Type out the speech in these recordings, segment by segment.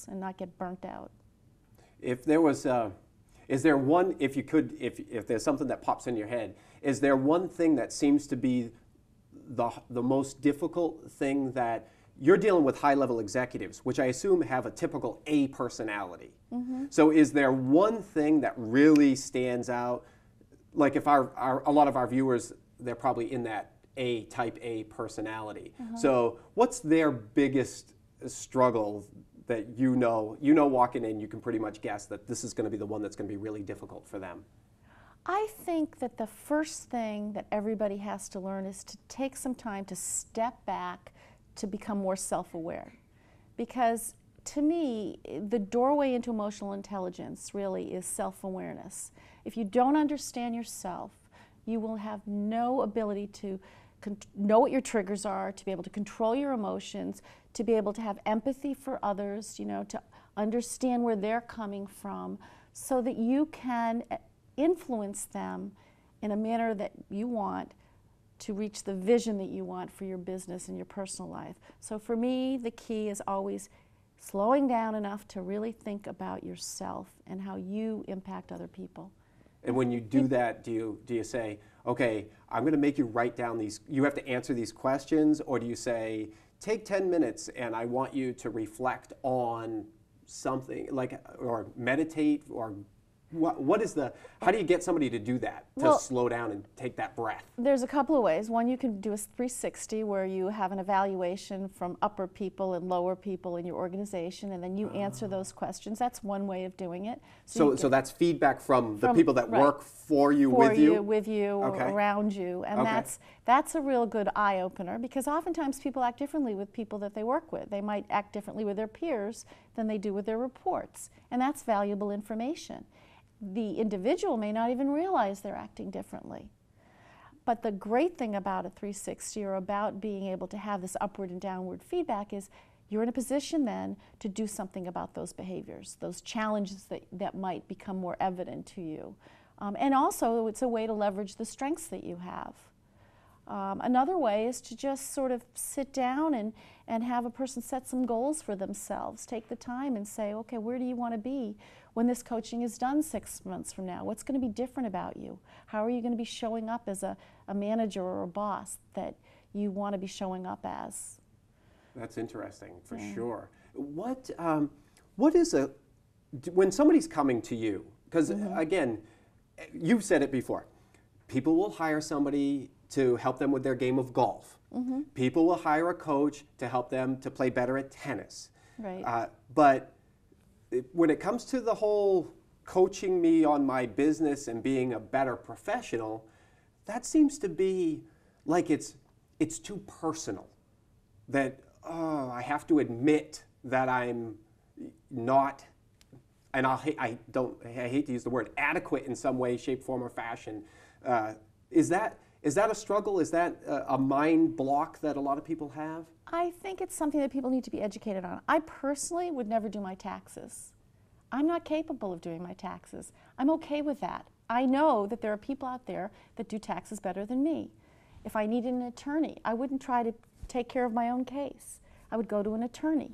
results and not get burnt out. If there was, is there one, if you could, if there's something that pops in your head, is there one thing that seems to be the most difficult thing that you're dealing with high-level executives, which I assume have a typical A personality. So is there one thing that really stands out? Like if a lot of our viewers, they're probably in that type A personality. So what's their biggest struggle that you know walking in, you can pretty much guess that this is going to be the one that's going to be really difficult for them? I think that the first thing that everybody has to learn is to take some time to step back to become more self-aware. Because to me, the doorway into emotional intelligence really is self-awareness. If you don't understand yourself, you will have no ability to know what your triggers are, to be able to control your emotions, to be able to have empathy for others, to understand where they're coming from, so that you can influence them in a manner that you want to reach the vision that you want for your business and your personal life. So for me, the key is always slowing down enough to really think about yourself and how you impact other people. And when you do that, do you say, okay, I'm going to make you write down these, you have to answer these questions, or do you say, take 10 minutes and I want you to reflect on something, like, or meditate, or what is how do you get somebody to do that, to slow down and take that breath? There's a couple of ways. One, you can do a 360 where you have an evaluation from upper people and lower people in your organization, and then you answer those questions. That's one way of doing it. So that's feedback from the people that work for you, with you? Okay. Or around you. And that's a real good eye-opener, because oftentimes people act differently with people that they work with. They might act differently with their peers than they do with their reports, and that's valuable information. The individual may not even realize they're acting differently. But the great thing about a 360, or about being able to have this upward and downward feedback, is you're in a position then to do something about those behaviors, those challenges that might become more evident to you. And also, it's a way to leverage the strengths that you have. Another way is to just sort of sit down and have a person set some goals for themselves. Take the time and say, okay, where do you want to be when this coaching is done 6 months from now? What's going to be different about you? How are you going to be showing up as a manager or a boss that you want to be showing up as? That's interesting, for sure. What is when somebody's coming to you, because again, you've said it before, people will hire somebody to help them with their game of golf. People will hire a coach to help them to play better at tennis. Right. But when it comes to the whole coaching me on my business and being a better professional, that seems to be like it's too personal. That I have to admit that I'm not, and I hate to use the word adequate in some way, shape, form, or fashion. Is that a struggle? Is that a mind block that a lot of people have? I think it's something that people need to be educated on. I personally would never do my taxes. I'm not capable of doing my taxes. I'm okay with that. I know that there are people out there that do taxes better than me. If I needed an attorney, I wouldn't try to take care of my own case. I would go to an attorney.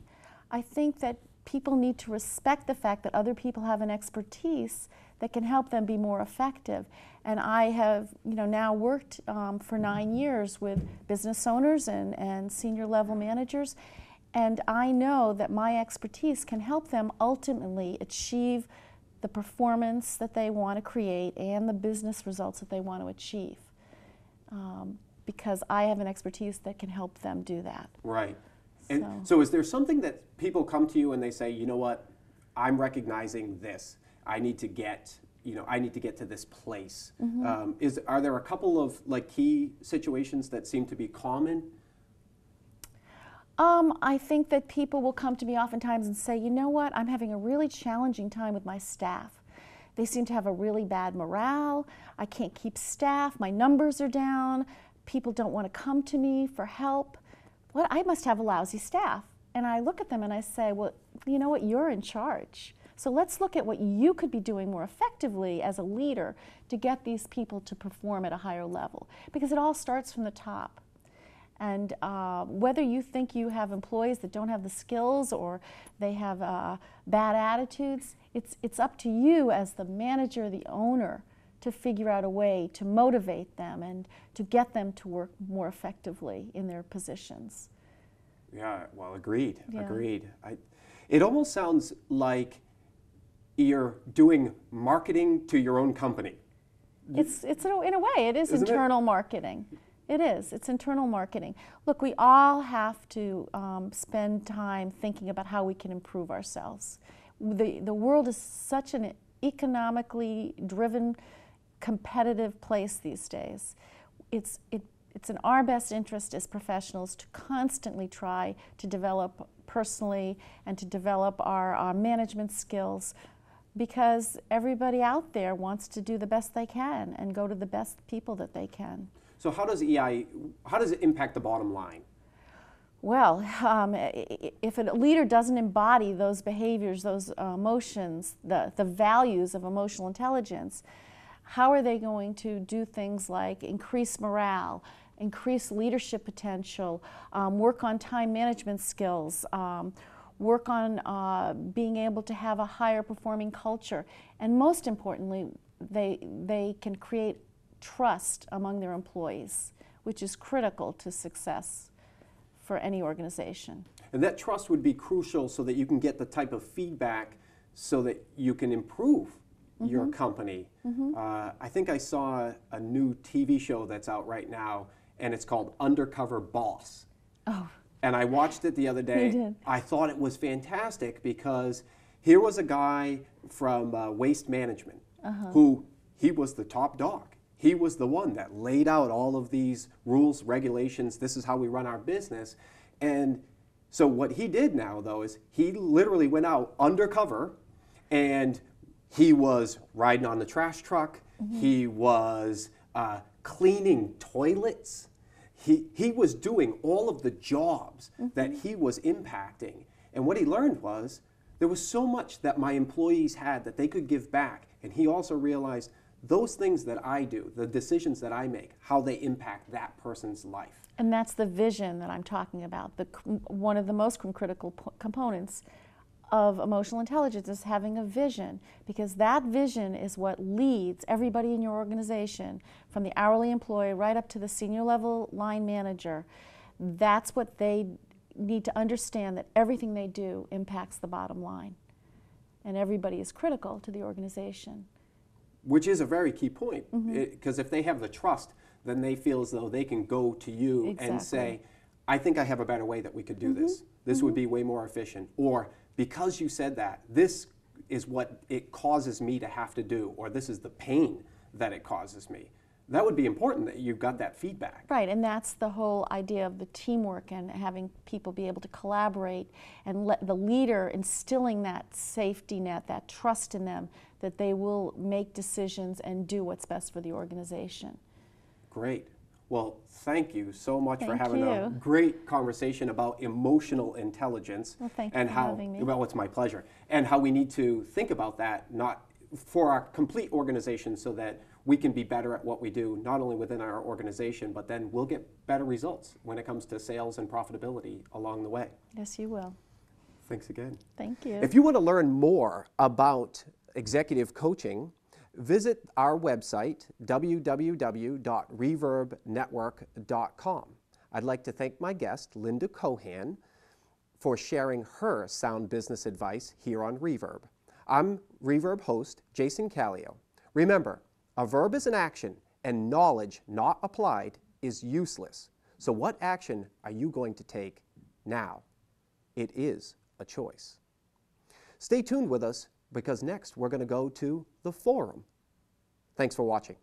I think that people need to respect the fact that other people have an expertise that can help them be more effective. And I have now worked for 9 years with business owners and senior level managers, and I know that my expertise can help them ultimately achieve the performance that they want to create and the business results that they want to achieve, because I have an expertise that can help them do that. Right. And so is there something that people come to you and they say, you know what, I'm recognizing this. I need to get to this place. Are there a couple of key situations that seem to be common? I think that people will come to me oftentimes and say, you know what, I'm having a really challenging time with my staff. They seem to have a really bad morale. I can't keep staff. My numbers are down. People don't want to come to me for help. Well, I must have a lousy staff. And I look at them and I say, well, you know what, you're in charge. So let's look at what you could be doing more effectively as a leader to get these people to perform at a higher level. Because it all starts from the top. And whether you think you have employees that don't have the skills or they have bad attitudes, it's up to you as the manager, the owner, to figure out a way to motivate them and to get them to work more effectively in their positions. Yeah, well, agreed, Yeah. agreed. It almost sounds like you're doing marketing to your own company. It's in a way, it is Isn't internal marketing. It is. It's internal marketing. Look, we all have to spend time thinking about how we can improve ourselves. The world is such an economically driven, competitive place these days. It's in our best interest as professionals to constantly try to develop personally and to develop our management skills, because everybody out there wants to do the best they can and go to the best people that they can. So how does it impact the bottom line? Well, if a leader doesn't embody those behaviors, those emotions, the values of emotional intelligence, how are they going to do things like increase morale, increase leadership potential, work on time management skills, work on being able to have a higher performing culture, and most importantly, they can create trust among their employees, which is critical to success for any organization. And that trust would be crucial so that you can get the type of feedback so that you can improve your company. I think I saw a new TV show that's out right now, and it's called Undercover Boss. Oh. And I watched it the other day. You did. I thought it was fantastic because here was a guy from Waste Management who he was the top dog. He was the one that laid out all of these rules, regulations. This is how we run our business. And so what he did now, though, is he literally went out undercover, and he was riding on the trash truck. He was cleaning toilets. He was doing all of the jobs that he was impacting. And what he learned was there was so much that my employees had that they could give back. And he also realized those things that I do, the decisions that I make, how they impact that person's life. And that's the vision that I'm talking about. One of the most critical components of emotional intelligence is having a vision, because that vision is what leads everybody in your organization, from the hourly employee right up to the senior level line manager. That's what they need to understand, that everything they do impacts the bottom line. And everybody is critical to the organization. Which is a very key point, because if they have the trust, then they feel as though they can go to you and say, I think I have a better way that we could do this. This would be way more efficient. Or, because you said that, this is what it causes me to have to do, or this is the pain that it causes me. That would be important that you got that feedback. Right, and that's the whole idea of the teamwork and having people be able to collaborate, and let the leader instilling that safety net, that trust in them, that they will make decisions and do what's best for the organization. Great. Well, thank you so much for Thank having a you. great conversation about emotional intelligence. Well, thank you and for how, having me. Well, it's my pleasure. And how we need to think about that, not for our complete organization, so that we can be better at what we do, not only within our organization, but then we'll get better results when it comes to sales and profitability along the way. Yes, you will. Thanks again. Thank you. If you want to learn more about executive coaching, visit our website, www.reverbnetwork.com. I'd like to thank my guest, Linda Cohan, for sharing her sound business advice here on Reverb. I'm Reverb host, Jason Kallio. Remember, a verb is an action, and knowledge not applied is useless. So what action are you going to take now? It is a choice. Stay tuned with us, because next we're going to go to the forum. Thanks for watching.